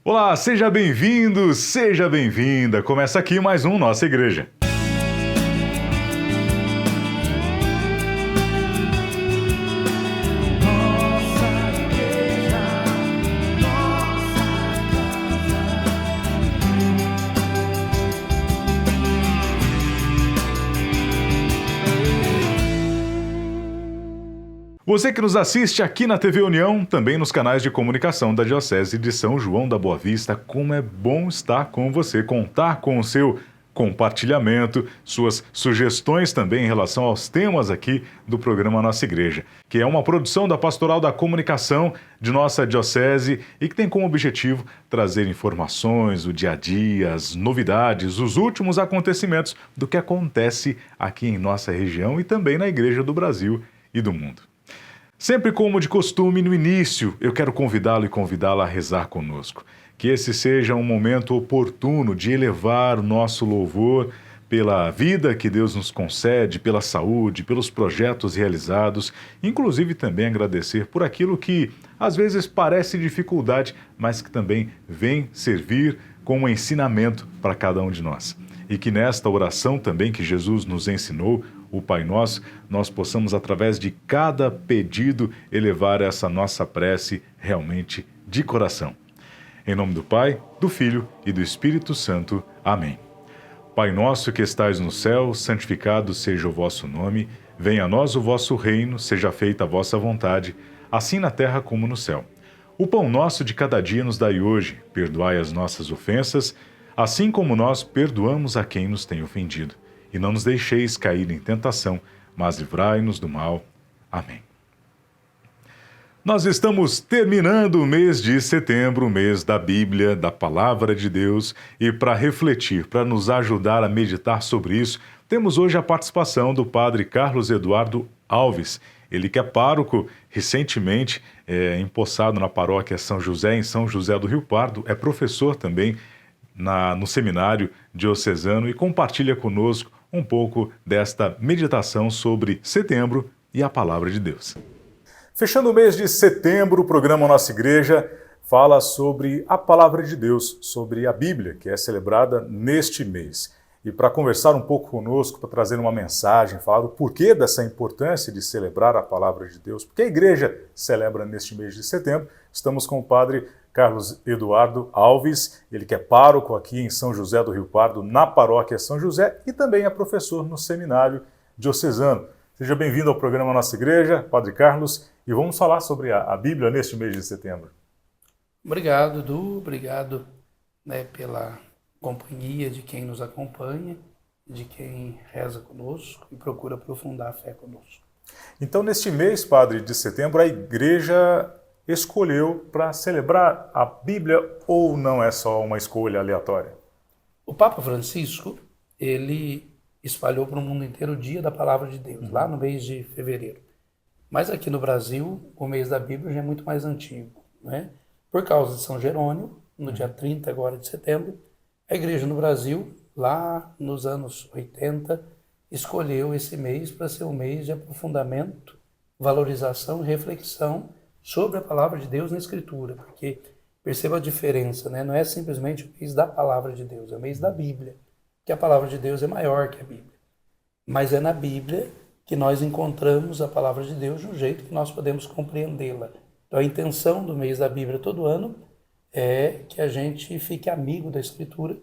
Olá, seja bem-vindo, seja bem-vinda. Começa aqui mais um Nossa Igreja. Você que nos assiste aqui na TV União, também nos canais de comunicação da Diocese de São João da Boa Vista, como é bom estar com você, contar com o seu compartilhamento, suas sugestões também em relação aos temas aqui do programa Nossa Igreja, que é uma produção da Pastoral da Comunicação de nossa Diocese e que tem como objetivo trazer informações, o dia a dia, as novidades, os últimos acontecimentos do que acontece aqui em nossa região e também na Igreja do Brasil e do mundo. Sempre como de costume, no início, eu quero convidá-lo e convidá-la a rezar conosco. Que esse seja um momento oportuno de elevar o nosso louvor pela vida que Deus nos concede, pela saúde, pelos projetos realizados, inclusive também agradecer por aquilo que às vezes parece dificuldade, mas que também vem servir como ensinamento para cada um de nós. E que nesta oração também que Jesus nos ensinou, o Pai Nosso, nós possamos, através de cada pedido, elevar essa nossa prece realmente de coração. Em nome do Pai, do Filho e do Espírito Santo. Amém. Pai nosso que estais no céu, santificado seja o vosso nome, venha a nós o vosso reino, seja feita a vossa vontade, assim na terra como no céu. O pão nosso de cada dia nos dai hoje, perdoai as nossas ofensas, assim como nós perdoamos a quem nos tem ofendido. E não nos deixeis cair em tentação, mas livrai-nos do mal. Amém. Nós estamos terminando o mês de setembro, o mês da Bíblia, da Palavra de Deus, e para refletir, para nos ajudar a meditar sobre isso, temos hoje a participação do Padre Carlos Eduardo Alves. Ele que é pároco, recentemente empossado na paróquia São José, em São José do Rio Pardo, é professor também no seminário diocesano e compartilha conosco um pouco desta meditação sobre setembro e a Palavra de Deus. Fechando o mês de setembro, o programa Nossa Igreja fala sobre a Palavra de Deus, sobre a Bíblia, que é celebrada neste mês. E para conversar um pouco conosco, para trazer uma mensagem, falar do porquê dessa importância de celebrar a Palavra de Deus, porque a Igreja celebra neste mês de setembro, estamos com o Padre Carlos Eduardo Alves, ele que é pároco aqui em São José do Rio Pardo, na paróquia São José, e também é professor no seminário diocesano. Seja bem-vindo ao programa Nossa Igreja, Padre Carlos, e vamos falar sobre a Bíblia neste mês de setembro. Obrigado, Du, obrigado pela companhia de quem nos acompanha, de quem reza conosco e procura aprofundar a fé conosco. Então, neste mês, Padre, de setembro, a Igreja escolheu para celebrar a Bíblia ou não é só uma escolha aleatória? O Papa Francisco, ele espalhou para o mundo inteiro o Dia da Palavra de Deus, lá no mês de fevereiro. Mas aqui no Brasil, o mês da Bíblia já é muito mais antigo, né? Por causa de São Jerônimo, no dia 30 agora de setembro, a Igreja no Brasil, lá nos anos 80, escolheu esse mês para ser um mês de aprofundamento, valorização e reflexão sobre a Palavra de Deus na Escritura, porque perceba a diferença, né? Não é simplesmente o mês da Palavra de Deus, é o mês da Bíblia, que a Palavra de Deus é maior que a Bíblia. Mas é na Bíblia que nós encontramos a Palavra de Deus de um jeito que nós podemos compreendê-la. Então a intenção do mês da Bíblia todo ano é que a gente fique amigo da Escritura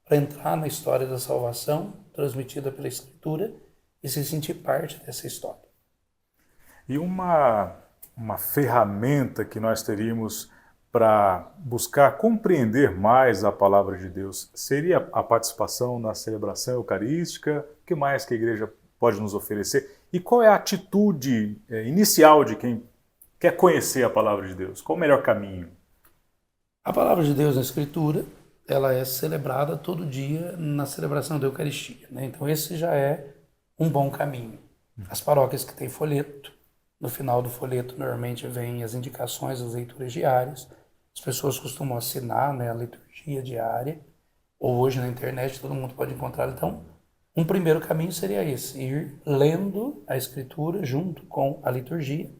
para entrar na história da salvação transmitida pela Escritura e se sentir parte dessa história. E uma ferramenta que nós teríamos para buscar compreender mais a Palavra de Deus seria a participação na celebração eucarística? O que mais que a Igreja pode nos oferecer? E qual é a atitude inicial de quem quer conhecer a Palavra de Deus? Qual o melhor caminho? A Palavra de Deus na Escritura, ela é celebrada todo dia na celebração da Eucaristia, né? Então esse já é um bom caminho. As paróquias que têm folheto, no final do folheto normalmente vem as indicações das leituras diárias. As pessoas costumam assinar, né, a liturgia diária, ou hoje na internet todo mundo pode encontrar. Então, um primeiro caminho seria esse, ir lendo a Escritura junto com a liturgia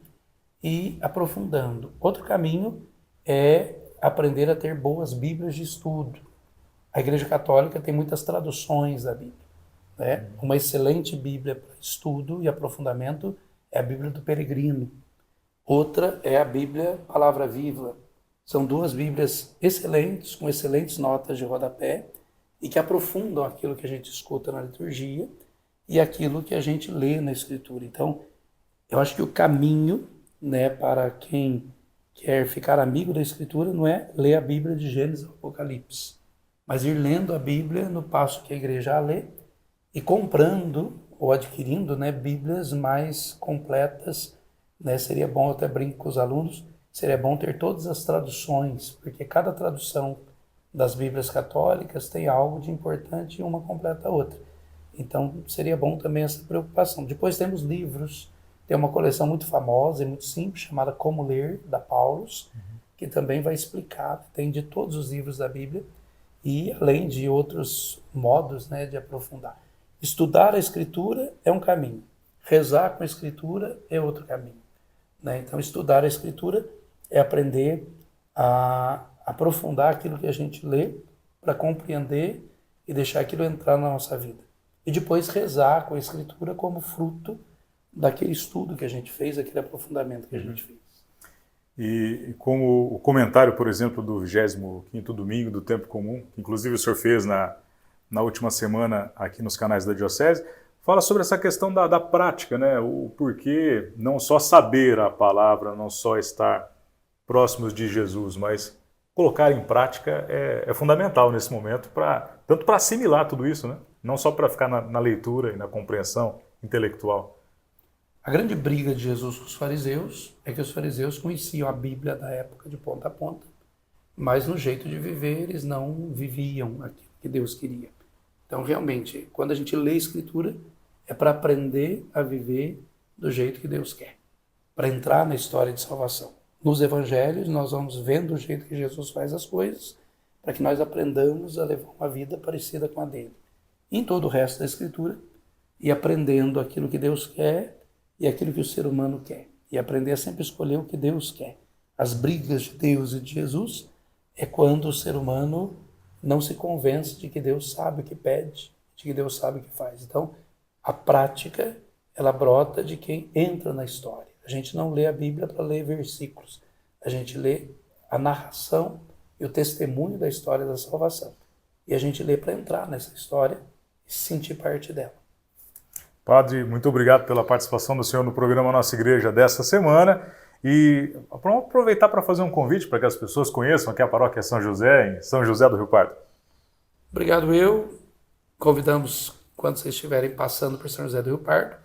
e aprofundando. Outro caminho é aprender a ter boas Bíblias de estudo. A Igreja Católica tem muitas traduções da Bíblia, né? Uma excelente Bíblia para estudo e aprofundamento é a Bíblia do Peregrino. Outra é a Bíblia Palavra Viva. São duas Bíblias excelentes, com excelentes notas de rodapé, e que aprofundam aquilo que a gente escuta na liturgia e aquilo que a gente lê na Escritura. Então, eu acho que o caminho, né, para quem quer ficar amigo da Escritura não é ler a Bíblia de Gênesis ao Apocalipse, mas ir lendo a Bíblia no passo que a igreja a lê e comprando ou adquirindo, né, Bíblias mais completas, né? Seria bom, eu até brinco com os alunos, seria bom ter todas as traduções, porque cada tradução das Bíblias católicas tem algo de importante e uma completa a outra. Então, seria bom também essa preocupação. Depois temos livros, tem uma coleção muito famosa e muito simples, chamada Como Ler, da Paulus, que também vai explicar, tem de todos os livros da Bíblia, e além de outros modos, né, de aprofundar. Estudar a Escritura é um caminho, rezar com a Escritura é outro caminho, né? Então, estudar a Escritura é aprender a aprofundar aquilo que a gente lê para compreender e deixar aquilo entrar na nossa vida. E depois rezar com a Escritura como fruto daquele estudo que a gente fez, aquele aprofundamento que a gente fez. E como o comentário, por exemplo, do 25º domingo do Tempo Comum, que inclusive o senhor fez na última semana aqui nos canais da Diocese, fala sobre essa questão da prática, né? O porquê não só saber a palavra, não só estar próximos de Jesus, mas colocar em prática é fundamental nesse momento, tanto para assimilar tudo isso, né? Não só para ficar na leitura e na compreensão intelectual. A grande briga de Jesus com os fariseus é que os fariseus conheciam a Bíblia da época de ponta a ponta, mas no jeito de viver eles não viviam aquilo que Deus queria. Então, realmente, quando a gente lê a Escritura, é para aprender a viver do jeito que Deus quer, para entrar na história de salvação. Nos Evangelhos, nós vamos vendo o jeito que Jesus faz as coisas, para que nós aprendamos a levar uma vida parecida com a dele. Em todo o resto da Escritura, e aprendendo aquilo que Deus quer e aquilo que o ser humano quer. E aprender a sempre escolher o que Deus quer. As brigas de Deus e de Jesus é quando o ser humano não se convence de que Deus sabe o que pede, de que Deus sabe o que faz. Então, a prática, ela brota de quem entra na história. A gente não lê a Bíblia para ler versículos. A gente lê a narração e o testemunho da história da salvação. E a gente lê para entrar nessa história e se sentir parte dela. Padre, muito obrigado pela participação do senhor no programa Nossa Igreja desta semana. E vamos aproveitar para fazer um convite para que as pessoas conheçam aqui a paróquia São José, em São José do Rio Pardo. Obrigado, convidamos, quando vocês estiverem passando por São José do Rio Pardo,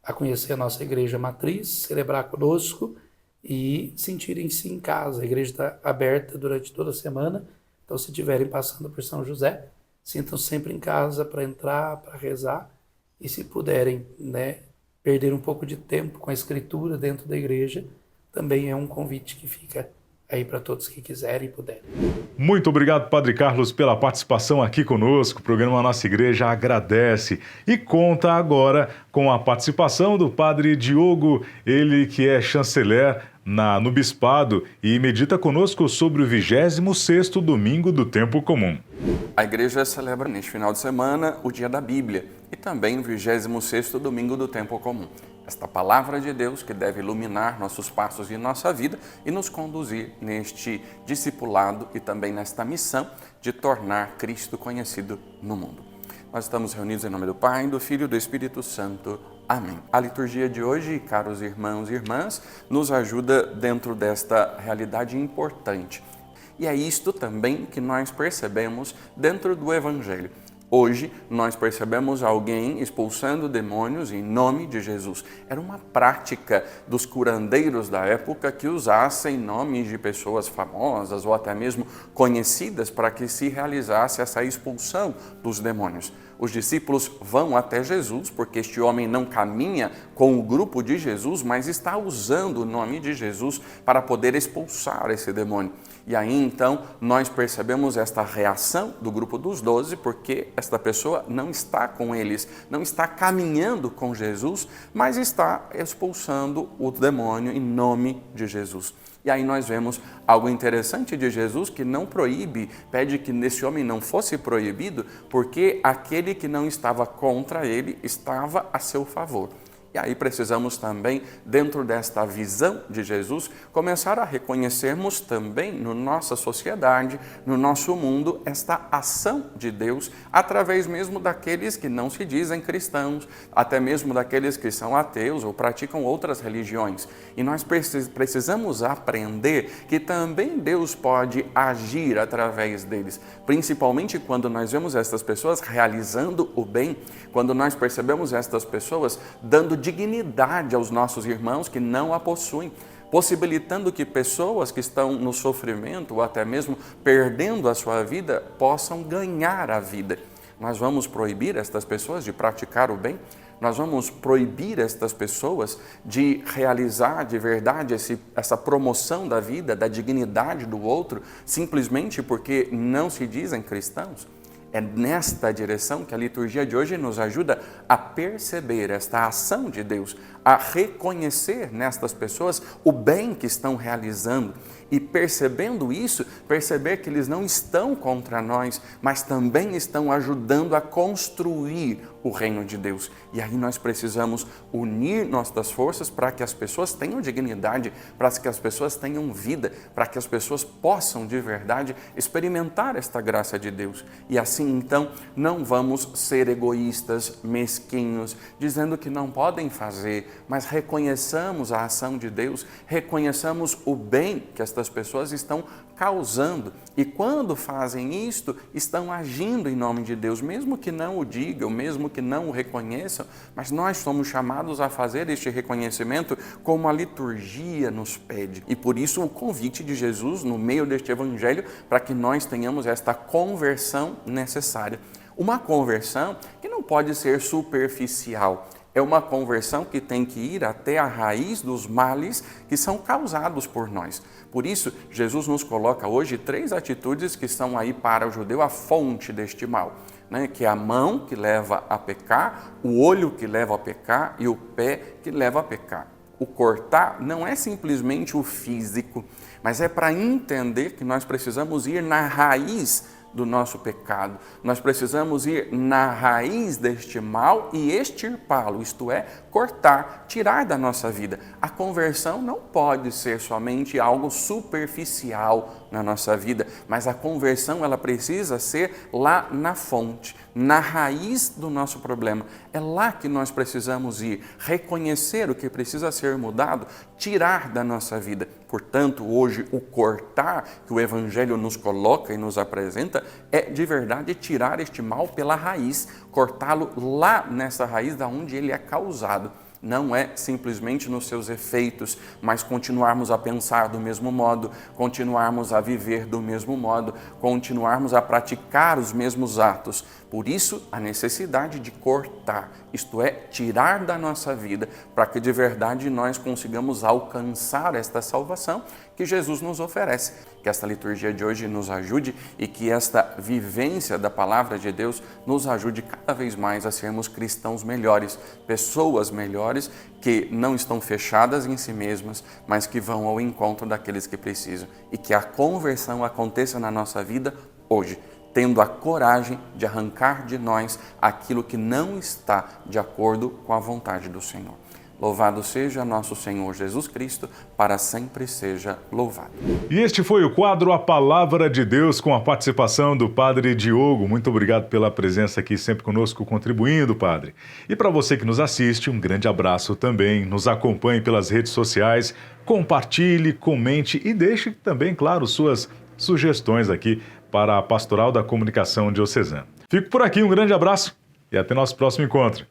a conhecer a nossa igreja matriz, celebrar conosco e sentirem-se em casa. A igreja está aberta durante toda a semana, então se estiverem passando por São José, sintam-se sempre em casa para entrar, para rezar. E se puderem, né, perder um pouco de tempo com a Escritura dentro da igreja, também é um convite que fica aí para todos que quiserem e puderem. Muito obrigado, Padre Carlos, pela participação aqui conosco. O programa Nossa Igreja agradece e conta agora com a participação do Padre Diogo, ele que é chanceler no Bispado e medita conosco sobre o 26º domingo do Tempo Comum. A Igreja celebra neste final de semana o Dia da Bíblia e também o 26º domingo do Tempo Comum. Esta palavra de Deus que deve iluminar nossos passos e nossa vida e nos conduzir neste discipulado e também nesta missão de tornar Cristo conhecido no mundo. Nós estamos reunidos em nome do Pai, do Filho e do Espírito Santo. Amém. A liturgia de hoje, caros irmãos e irmãs, nos ajuda dentro desta realidade importante. E é isto também que nós percebemos dentro do Evangelho. Hoje, nós percebemos alguém expulsando demônios em nome de Jesus. Era uma prática dos curandeiros da época que usassem nomes de pessoas famosas ou até mesmo conhecidas para que se realizasse essa expulsão dos demônios. Os discípulos vão até Jesus, porque este homem não caminha com o grupo de Jesus, mas está usando o nome de Jesus para poder expulsar esse demônio. E aí, então, nós percebemos esta reação do grupo dos 12, porque esta pessoa não está com eles, não está caminhando com Jesus, mas está expulsando o demônio em nome de Jesus. E E aí nós vemos algo interessante de Jesus que não proíbe, pede que nesse homem não fosse proibido, porque aquele que não estava contra ele estava a seu favor. E aí precisamos também, dentro desta visão de Jesus, começar a reconhecermos também na nossa sociedade, no nosso mundo, esta ação de Deus, através mesmo daqueles que não se dizem cristãos, até mesmo daqueles que são ateus ou praticam outras religiões. E nós precisamos aprender que também Deus pode agir através deles, principalmente quando nós vemos estas pessoas realizando o bem, quando nós percebemos estas pessoas dando dignidade aos nossos irmãos que não a possuem, possibilitando que pessoas que estão no sofrimento ou até mesmo perdendo a sua vida possam ganhar a vida. Nós vamos proibir estas pessoas de praticar o bem? Nós vamos proibir estas pessoas de realizar de verdade essa promoção da vida, da dignidade do outro, simplesmente porque não se dizem cristãos? É nesta direção que a liturgia de hoje nos ajuda a perceber esta ação de Deus, a reconhecer nestas pessoas o bem que estão realizando e, percebendo isso, perceber que eles não estão contra nós, mas também estão ajudando a construir o reino de Deus. E aí nós precisamos unir nossas forças para que as pessoas tenham dignidade, para que as pessoas tenham vida, para que as pessoas possam de verdade experimentar esta graça de Deus. E assim então não vamos ser egoístas, mesquinhos, dizendo que não podem fazer, mas reconheçamos a ação de Deus, reconheçamos o bem que estas pessoas estão causando. E quando fazem isto, estão agindo em nome de Deus, mesmo que não o digam, mesmo que não o reconheçam, mas nós somos chamados a fazer este reconhecimento como a liturgia nos pede. E por isso o convite de Jesus no meio deste evangelho para que nós tenhamos esta conversão necessária. Uma conversão que não pode ser superficial. É uma conversão que tem que ir até a raiz dos males que são causados por nós. Por isso, Jesus nos coloca hoje 3 atitudes que são aí para o judeu a fonte deste mal, né? Que é a mão que leva a pecar, o olho que leva a pecar e o pé que leva a pecar. O cortar não é simplesmente o físico, mas é para entender que nós precisamos ir na raiz do nosso pecado. Nós precisamos ir na raiz deste mal e extirpá-lo, isto é, cortar, tirar da nossa vida. A conversão não pode ser somente algo superficial na nossa vida, mas a conversão ela precisa ser lá na fonte, na raiz do nosso problema. É lá que nós precisamos ir, reconhecer o que precisa ser mudado, tirar da nossa vida. Portanto, hoje o cortar que o Evangelho nos coloca e nos apresenta é de verdade tirar este mal pela raiz, cortá-lo lá nessa raiz da onde ele é causado. Não é simplesmente nos seus efeitos, mas continuarmos a pensar do mesmo modo, continuarmos a viver do mesmo modo, continuarmos a praticar os mesmos atos. Por isso, a necessidade de cortar, isto é, tirar da nossa vida, para que de verdade nós consigamos alcançar esta salvação que Jesus nos oferece. Que esta liturgia de hoje nos ajude e que esta vivência da palavra de Deus nos ajude cada vez mais a sermos cristãos melhores, pessoas melhores que não estão fechadas em si mesmas, mas que vão ao encontro daqueles que precisam. E que a conversão aconteça na nossa vida hoje, tendo a coragem de arrancar de nós aquilo que não está de acordo com a vontade do Senhor. Louvado seja nosso Senhor Jesus Cristo, para sempre seja louvado. E este foi o quadro A Palavra de Deus, com a participação do Padre Diogo. Muito obrigado pela presença aqui sempre conosco, contribuindo, Padre. E para você que nos assiste, um grande abraço também. Nos acompanhe pelas redes sociais, compartilhe, comente e deixe também, claro, suas sugestões aqui para a Pastoral da Comunicação Diocesana. Fico por aqui, um grande abraço e até nosso próximo encontro.